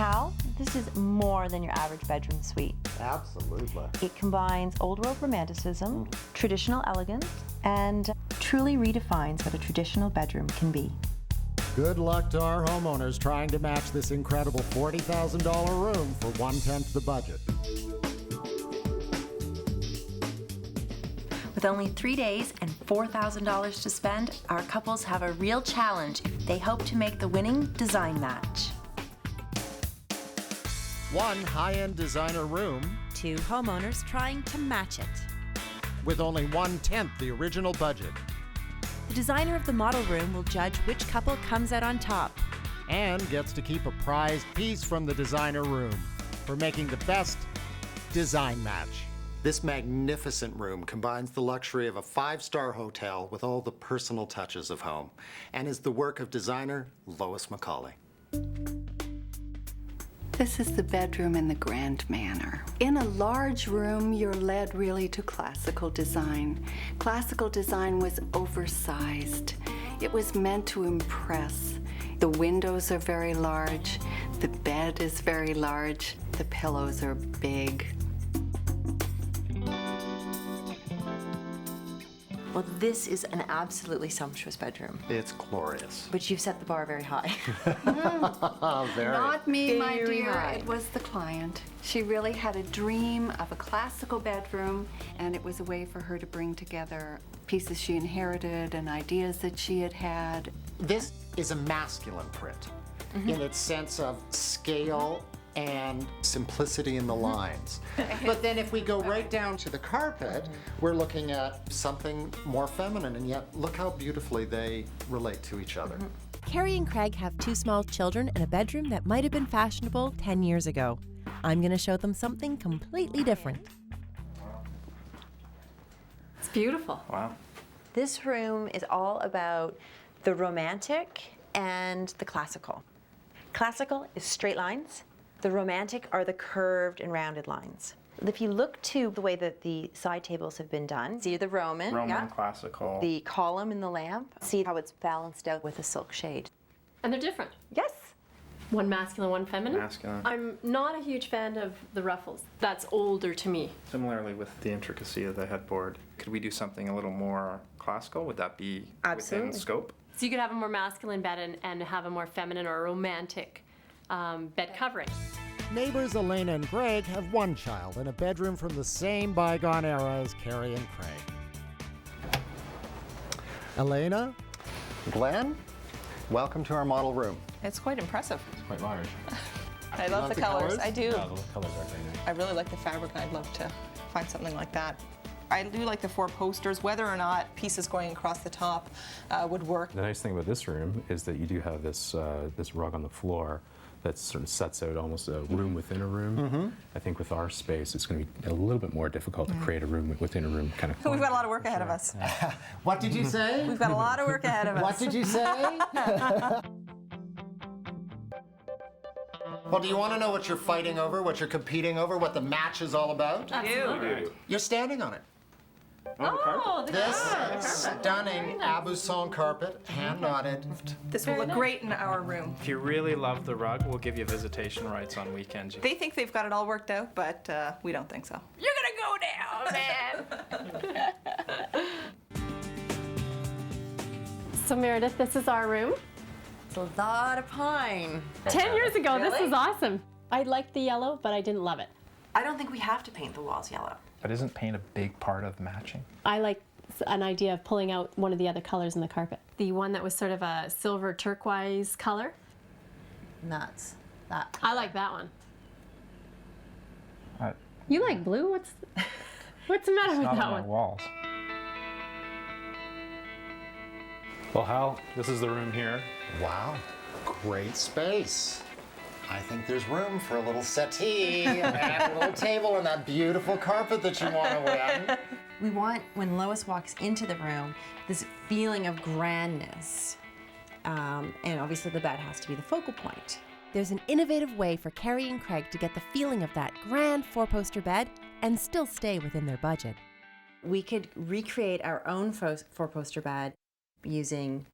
Hal, this is more than your average bedroom suite. Absolutely. It combines old world romanticism, traditional elegance, and truly redefines what a traditional bedroom can be. Good luck to our homeowners trying to match this incredible $40,000 room for 1/10 the budget. With only 3 days and $4,000 to spend, our couples have a real challenge if they hope to make the winning design match. One high-end designer room 2 homeowners trying to match it. with only 1/10 the original budget, The designer of the model room will judge which couple comes out on top. and gets to keep a prized piece from the designer room for making the best design match. This magnificent room combines the luxury of a 5-star hotel with all the personal touches of home and is the work of designer Lois Macaulay. This is the bedroom in the grand manner. In a large room, you're led really to classical design. Classical design was oversized. It was meant to impress. The windows are very large. The bed is very large. The pillows are big. Well, this is an absolutely sumptuous bedroom, It's glorious. but you've set the bar very high. Very. Not me, my Very dear. high. It was the client. She really had a dream of a classical bedroom, and it was a way for her to bring together pieces she inherited and ideas that she had had. This is a masculine print in its sense of scale and simplicity in the lines. But then if we go right down to the carpet, we're looking at something more feminine, and yet look how beautifully they relate to each other. Carrie and Craig have 2 small children and a bedroom that might have been fashionable 10 years ago. I'm going to show them something completely different. It's beautiful. Wow. This room is all about the romantic and the classical. Classical is straight lines. The romantic are the curved and rounded lines. If you look to the way that the side tables have been done, see the Roman, Roman, classical. the column in the lamp, see how it's balanced out with a silk shade. And they're different. Yes. One masculine, one feminine. Masculine. I'm not a huge fan of the ruffles. That's older to me. Similarly with the intricacy of the headboard, could we do something a little more classical? Would that be Absolutely. within scope? So you could have a more masculine bed and have a more feminine or romantic bed covering. Neighbors Elena and Greg have 1 child in a bedroom from the same bygone era as Carrie and Craig. Elena, Glenn, welcome to our model room. It's quite impressive. It's quite large. I love the colors. I do. Yeah, the colors are very nice. I really like the fabric, and I'd love to find something like that. I do like the 4 posters, whether or not pieces going across the top would work. The nice thing about this room is that you do have this this rug on the floor that sort of sets out almost a room within a room. I think with our space, it's going to be a little bit more difficult to create a room within a room kind of. We've got a lot of work ahead of us. What did you say? We've got a lot of work ahead of us. What did you say? Well, do you want to know what you're fighting over, what you're competing over, what the match is all about? Absolutely. You're standing on it. Oh, This stunning Abuson carpet, hand knotted. This will look great in our room. If you really love the rug, we'll give you visitation rights on weekends. They think they've got it all worked out, but we don't think so. You're gonna go down, man. So Meredith, this is our room. It's a lot of pine. 10 years ago, this Really? was awesome. I liked the yellow, but I didn't love it. I don't think we have to paint the walls yellow. But isn't paint a big part of matching? I like an idea of pulling out one of the other colors in the carpet. The one that was sort of a silver turquoise color. Nuts. That. I like that one. Uh, You like blue? What's the matter with Not that on my one? walls. Well, Hal, this is the room here. Wow, great space. I think there's room for a little settee and a little table and that beautiful carpet that you want to win. We want, when Lois walks into the room, this feeling of grandness. And obviously the bed has to be the focal point. There's an innovative way for Carrie and Craig to get the feeling of that grand 4-poster bed and still stay within their budget. We could recreate our own 4-poster bed using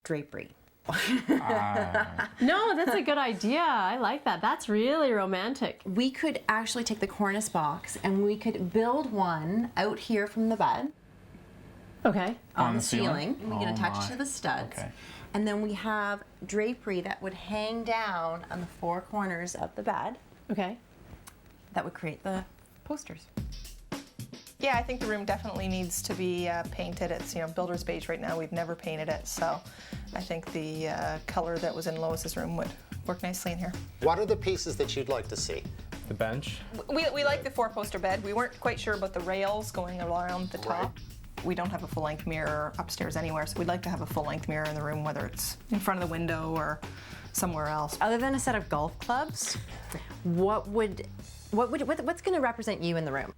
drapery. No, that's a good idea. I like that. That's really romantic. We could actually take the cornice box and we could build one out here from the bed Okay. on the ceiling. And we can attach it to the studs. Okay. And then we have drapery that would hang down on the four corners of the bed Okay. that would create the posters. Yeah, I think the room definitely needs to be painted. It's, builder's beige right now. We've never painted it, so I think the color that was in Lois's room would work nicely in here. What are the pieces that you'd like to see? The bench. We like the four-poster bed. We weren't quite sure about the rails going around the top. We don't have a full-length mirror upstairs anywhere, so we'd like to have a full-length mirror in the room, whether it's in front of the window or somewhere else. Other than a set of golf clubs, what's going to represent you in the room?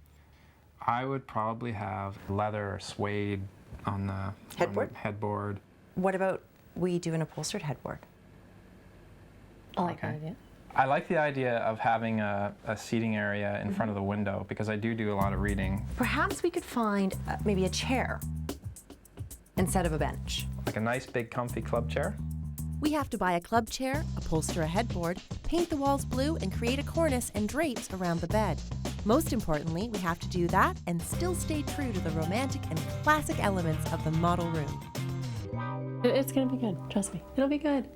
I would probably have leather or suede on the Headboard? headboard. What about we do an upholstered headboard? I like that idea. I like the idea of having a seating area in front of the window because I do a lot of reading. Perhaps we could find maybe a chair instead of a bench. Like a nice big comfy club chair. We have to buy a club chair, upholster a headboard, paint the walls blue, and create a cornice and drapes around the bed. Most importantly, we have to do that and still stay true to the romantic and classic elements of the model room. It's going to be good. Trust me. It'll be good.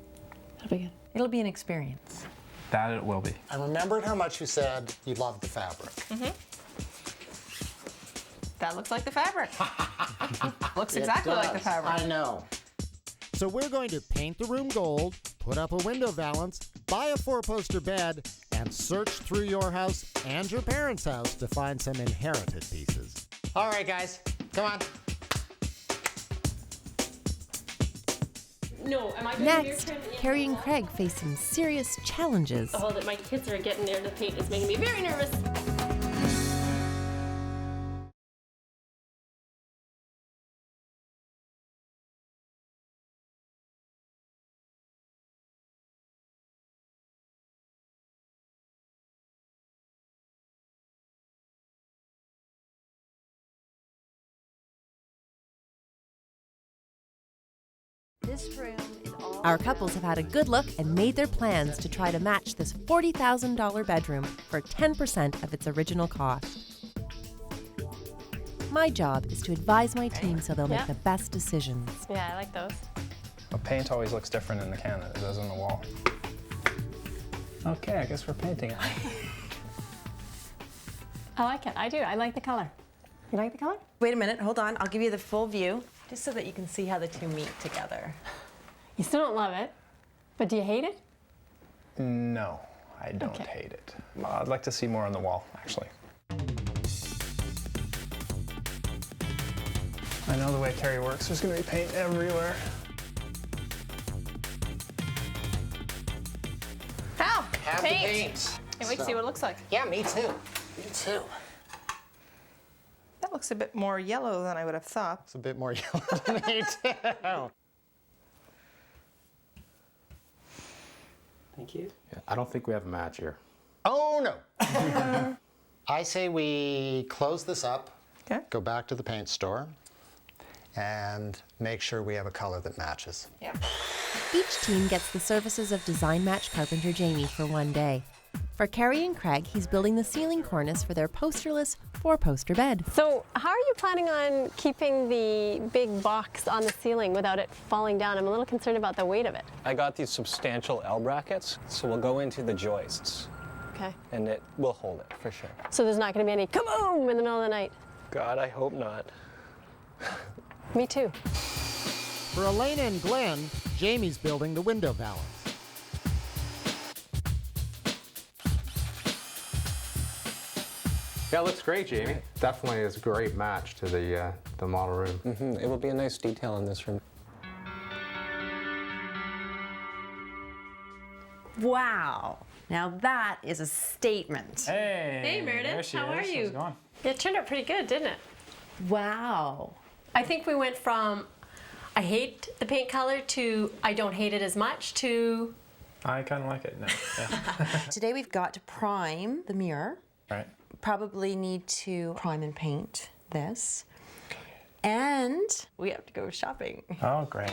It'll be good. It'll be an experience. That it will be. I remembered how much you said you loved the fabric. That looks like the fabric. Looks exactly like the fabric. I know. So we're going to paint the room gold, put up a window valance, buy a four-poster bed, and search through your house and your parents' house to find some inherited pieces. All right, guys, come on. No, am I doing Next, Carrie and Craig face some serious challenges. Oh, that my kids are getting there to paint is making me very nervous. This room is all Our couples have had a good look and made their plans to try to match this $40,000 bedroom for 10% of its original cost. My job is to advise my team so they'll make the best decisions. Yeah, I like those. A paint always looks different in the can than it does on the wall. Okay, I guess we're painting it. I like it. I do. I like the color. You like the color? Wait a minute, hold on. I'll give you the full view, just so that you can see how the two meet together. You still don't love it, but do you hate it? No, I don't hate it. I'd like to see more on the wall, actually. I know the way Terry works, there's going to be paint everywhere. Hal, Have the paint. Can't wait to see what it looks like. Yeah, me too. Me too. That looks a bit more yellow than I would have thought. It's a bit more yellow than me too. Thank you. Yeah, I don't think we have a match here. Oh, no. I say we close this up, Okay. go back to the paint store, and make sure we have a color that matches. Yeah. Each team gets the services of design match carpenter Jamie for one day. For Carrie and Craig, he's building the ceiling cornice for their posterless four-poster bed. So how are you planning on keeping the big box on the ceiling without it falling down? I'm a little concerned about the weight of it. I got these substantial L brackets, so we'll go into the joists, Okay. and it will hold it for sure. So there's not going to be any kaboom in the middle of the night. God, I hope not. Me too. For Elena and Glenn, Jamie's building the window valance. Yeah, it looks great, Jamie. Definitely is a great match to the model room. It will be a nice detail in this room. Wow. Now that is a statement. Hey, Meredith, there she how is. are you? How's it going? It turned out pretty good, didn't it? Wow. I think we went from I hate the paint color to I don't hate it as much to I kind of like it now. Yeah. Today we've got to prime the mirror. Right. Probably need to prime and paint this. And we have to go shopping. Oh, great.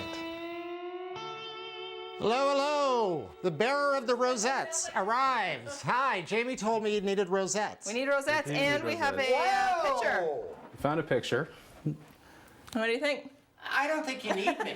Hello, hello! The bearer of the rosettes arrives. Hi, Jamie told me you needed rosettes. We need rosettes, and we have a picture. Found a picture. What do you think? I don't think you need me.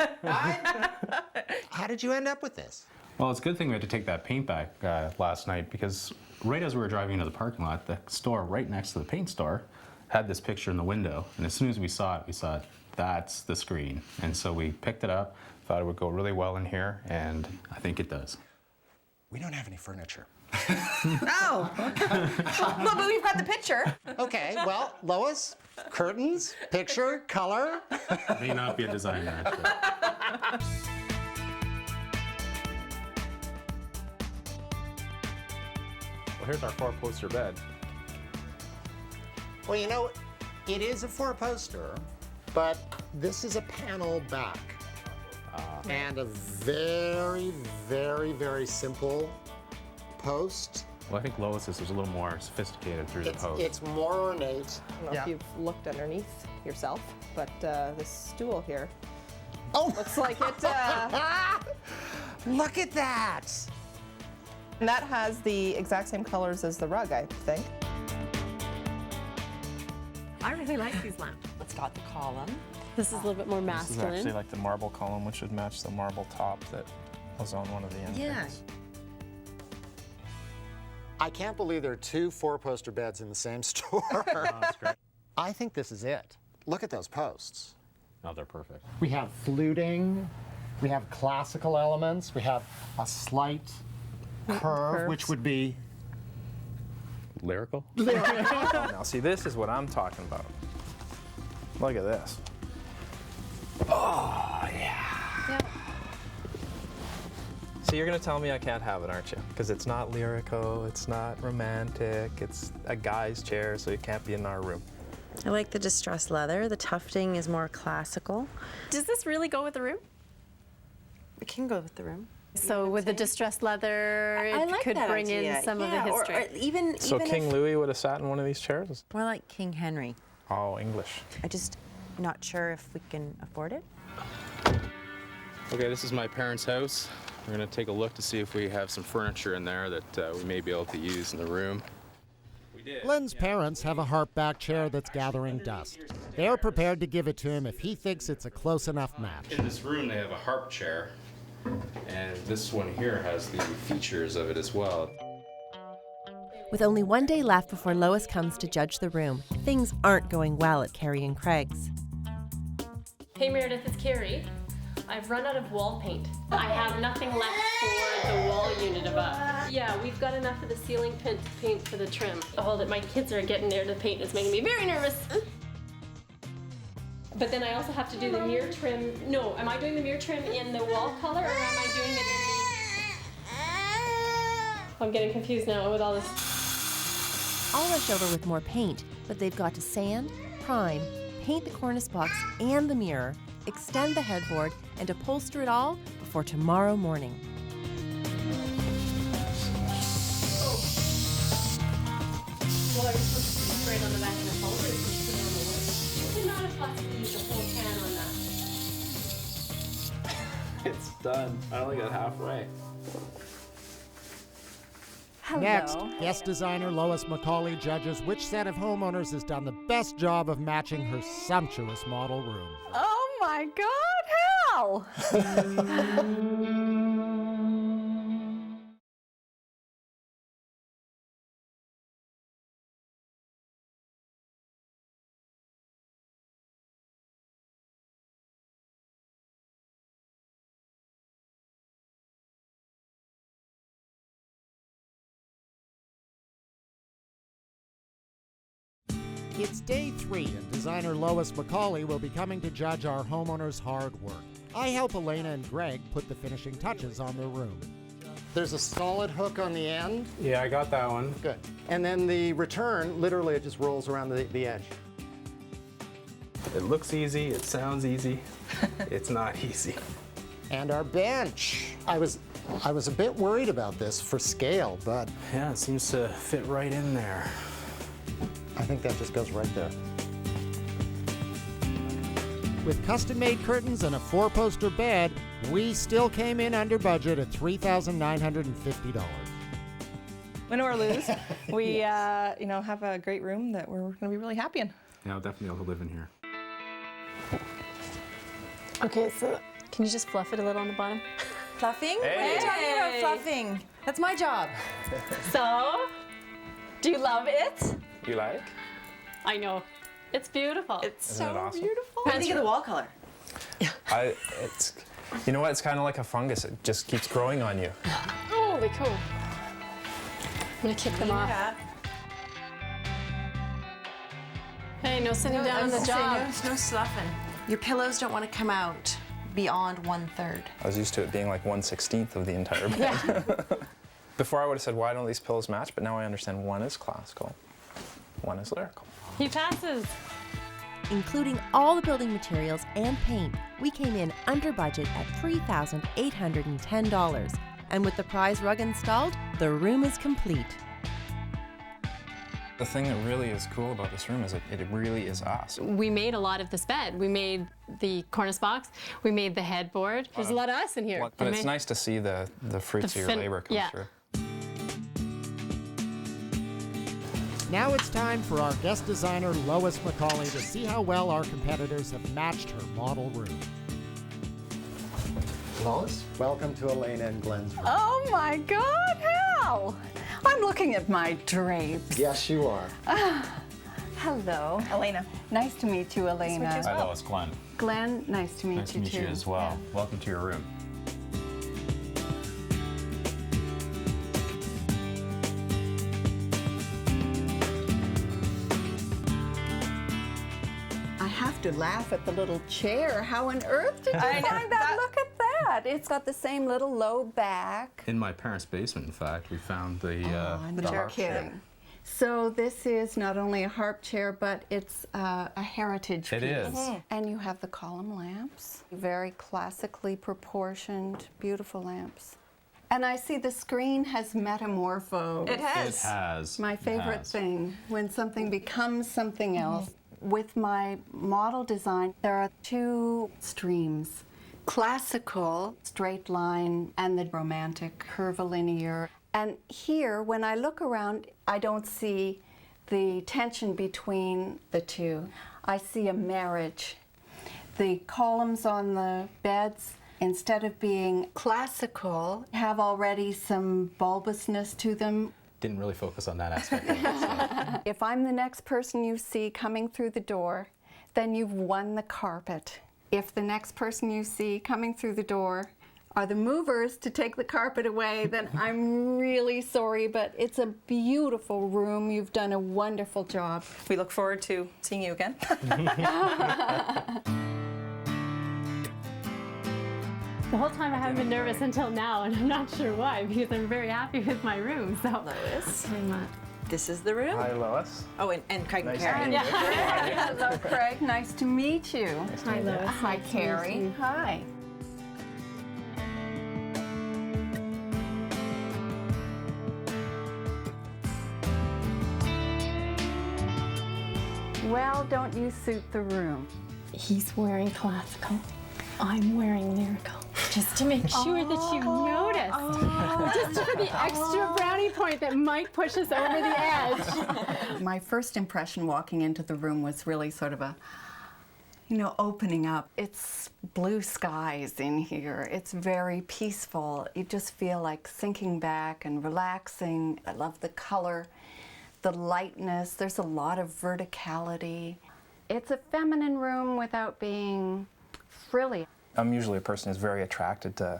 How did you end up with this? Well, it's a good thing we had to take that paint back last night, because right as we were driving into the parking lot, the store right next to the paint store had this picture in the window. And as soon as we saw it, that's the screen. And so we picked it up, thought it would go really well in here, and I think it does. We don't have any furniture. Oh. Well, but we've got the picture. Okay, well, Lois, curtains, picture, color. May not be a design match, but... Well, here's our 4-poster bed. Well, you know, it is a 4-poster, but this is a panel back. And a very, very, very simple post. Well, I think Lois's is a little more sophisticated through the post. It's more ornate. I don't know if you've looked underneath yourself, but this stool here looks like it. Look at that! And that has the exact same colors as the rug, I think. I really like these lamps. It's got the column. This is a little bit more This is masculine. actually like the marble column, which would match the marble top that was on one of the end. Yeah. I can't believe there are 2 4-poster beds in the same store. That's great. I think this is it. Look at those posts. No, they're perfect. We have fluting, we have classical elements, we have a slight curve, which would be Lyrical? Now, see, this is what I'm talking about. Look at this. So you're gonna tell me I can't have it, aren't you? Because it's not lyrical, it's not romantic, it's a guy's chair, so it can't be in our room. I like the distressed leather. The tufting is more classical. Does this really go with the room? It can go with the room. So with the distressed leather, I it like could that bring idea. in some of the Yeah, history. Or even So King if, Louis would have sat in one of these chairs? more like King Henry. Oh, English. I just not sure if we can afford it. Okay, this is my parents' house. We're gonna take a look to see if we have some furniture in there that we may be able to use in the room. Glenn's parents have a harp-back chair that's gathering dust. They're prepared to give it to him if he thinks it's a close enough match. In this room, they have a harp chair, and this one here has the features of it as well. With only one day left before Lois comes to judge the room, things aren't going well at Carrie and Craig's. Hey Meredith, it's Carrie. I've run out of wall paint. I have nothing left for the wall unit above. Yeah, we've got enough of the ceiling paint for the trim. All that my kids are getting there to paint is making me very nervous. But then I also have to do the mirror trim. No, am I doing the mirror trim in the wall color or am I doing it in the... I'm getting confused now with all this. I'll rush over with more paint, but they've got to sand, prime, paint the cornice box and the mirror, extend the headboard, and upholster it all before tomorrow morning. Well, are you supposed to spray it on the back of the folder or put it on the wood? You could not have possibly used a whole can on that. It's done. I only got halfway. Next, guest designer Lois Macaulay judges which set of homeowners has done the best job of matching her sumptuous model room. Oh my God, Hal! It's day 3, and designer Lois Macaulay will be coming to judge our homeowners' hard work. I help Elena and Greg put the finishing touches on their room. There's a solid hook on the end. Yeah, I got that one. Good. And then the return, literally, it just rolls around the edge. It looks easy, it sounds easy. It's not easy. And our bench. I was a bit worried about this for scale, but Yeah, it seems to fit right in there. I think that just goes right there. With custom-made curtains and a 4-poster bed, We still came in under budget at $3,950. Win or lose, we have a great room that we're going to be really happy in. Yeah, I'll definitely be able to live in here. Okay, so can you just fluff it a little on the bottom? Fluffing? What are you talking about fluffing? That's my job. So, do you love it? You like? I know. It's beautiful. It's Isn't it so awesome? beautiful. What do you think of the wall color? You know what? It's kind of like a fungus. It just keeps growing on you. Holy cool. I'm gonna kick them off. Hey, no sitting down on the job. No sloughing. Your pillows don't want to come out beyond 1/3. I was used to it being like 1/16 of the entire bed. Before I would have said, why don't these pillows match? But now I understand one is classical, one is lyrical. He passes. Including all the building materials and paint, we came in under budget at $3,810. And with the prize rug installed, the room is complete. The thing that really is cool about this room is that it really is us. We made a lot of this bed. We made the cornice box. We made the headboard. There's a lot of us in here. But it's nice to see the fruits of your labor come through. Now it's time for our guest designer, Lois Macaulay, to see how well our competitors have matched her model room. Lois, welcome to Elena and Glenn's room. Oh my God, Hal! I'm looking at my drapes. Yes, you are. Hello. Elena. Nice to meet you, Elena. Hi, Lois. Glenn. Glenn, nice to meet Nice to you meet too. you as well. Welcome to your room. I have to laugh at the little chair. How on earth did you find that? Look at that. It's got the same little low back. In my parents' basement, in fact, we found the You're harp chair. kidding. So this is not only a harp chair, but it's a heritage piece. It is. And you have the column lamps, very classically proportioned, beautiful lamps. And I see the screen has metamorphosed. It has. It has. My favorite thing, when something becomes something else. With my model design, there are two streams. Classical, straight line, and the romantic, curvilinear. And here, when I look around, I don't see the tension between the two. I see a marriage. The columns on the beds, instead of being classical, have already some bulbousness to them. Didn't really focus on that aspect of it. So. If I'm the next person you see coming through the door, then you've won the carpet. If the next person you see coming through the door are the movers to take the carpet away, then I'm really sorry, but it's a beautiful room. You've done a wonderful job. We look forward to seeing you again. The whole time I haven't been nervous until now, and I'm not sure why, because I'm very happy with my room. So, Lois, this is the room. Hi, Lois. Oh, and Craig and Nice to Karen. meet you. Hello, Craig. Nice to meet you. hi, Lois. Hi, Carrie. Hi. Well, don't you suit the room? He's wearing classical. I'm wearing lyrical. Just to make sure that you noticed. Just for the extra brownie point that might push us over the edge. My first impression walking into the room was really sort of a, opening up. It's blue skies in here. It's very peaceful. You just feel like sinking back and relaxing. I love the color, the lightness. There's a lot of verticality. It's a feminine room without being frilly. I'm usually a person who's very attracted to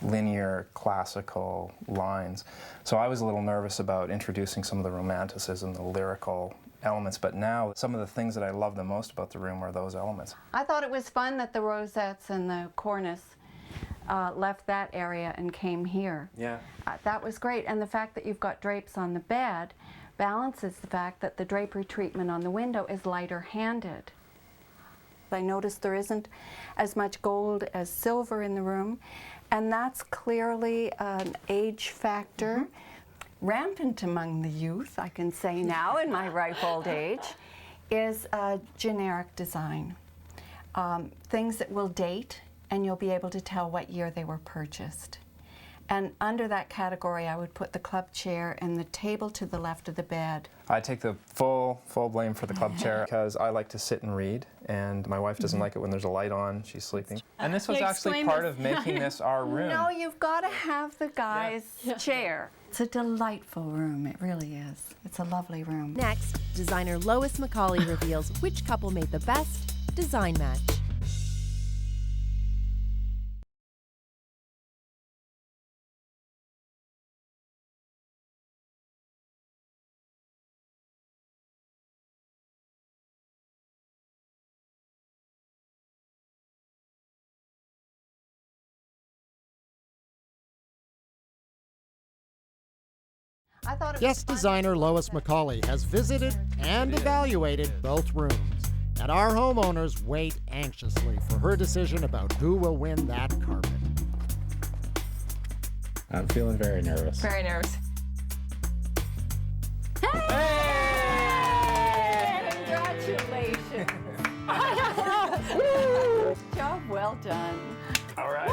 linear, classical lines. So I was a little nervous about introducing some of the romanticism, the lyrical elements, but now some of the things that I love the most about the room are those elements. I thought it was fun that the rosettes and the cornice left that area and came here. Yeah. That was great, and the fact that you've got drapes on the bed balances the fact that the drapery treatment on the window is lighter-handed. I noticed there isn't as much gold as silver in the room, and that's clearly an age factor. Rampant among the youth, I can say now in my ripe old age, is a generic design. Things that will date and you'll be able to tell what year they were purchased. And under that category, I would put the club chair and the table to the left of the bed. I take the full blame for the club chair because I like to sit and read, and my wife doesn't like it when there's a light on. She's sleeping. And this was actually part of making this our room. No, you've got to have the guy's chair. It's a delightful room. It really is. It's a lovely room. Next, designer Lois Macaulay reveals which couple made the best design match. I thought it was Guest designer Lois Macaulay has visited and evaluated both rooms, and our homeowners wait anxiously for her decision about who will win that carpet. I'm feeling very nervous. Very nervous. Congratulations. Job well done. All right.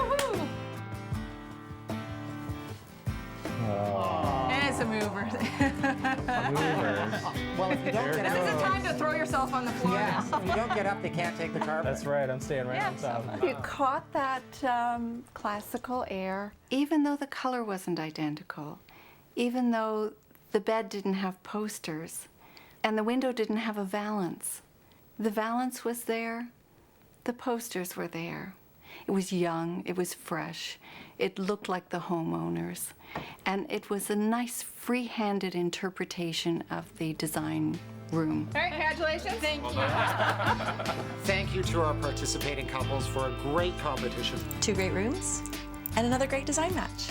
And it's a mover. Well, if you don't get This is the up, time to throw yourself on the floor. yeah, if you don't get up, they can't take the carpet. That's right, I'm staying right on top. You caught that classical air. Even though the color wasn't identical, even though the bed didn't have posters, and the window didn't have a valance, the valance was there, the posters were there. It was young, it was fresh, it looked like the homeowners, and it was a nice free-handed interpretation of the design room. All right, congratulations. Thank you. Thank you to our participating couples for a great competition. 2 great rooms and another great design match.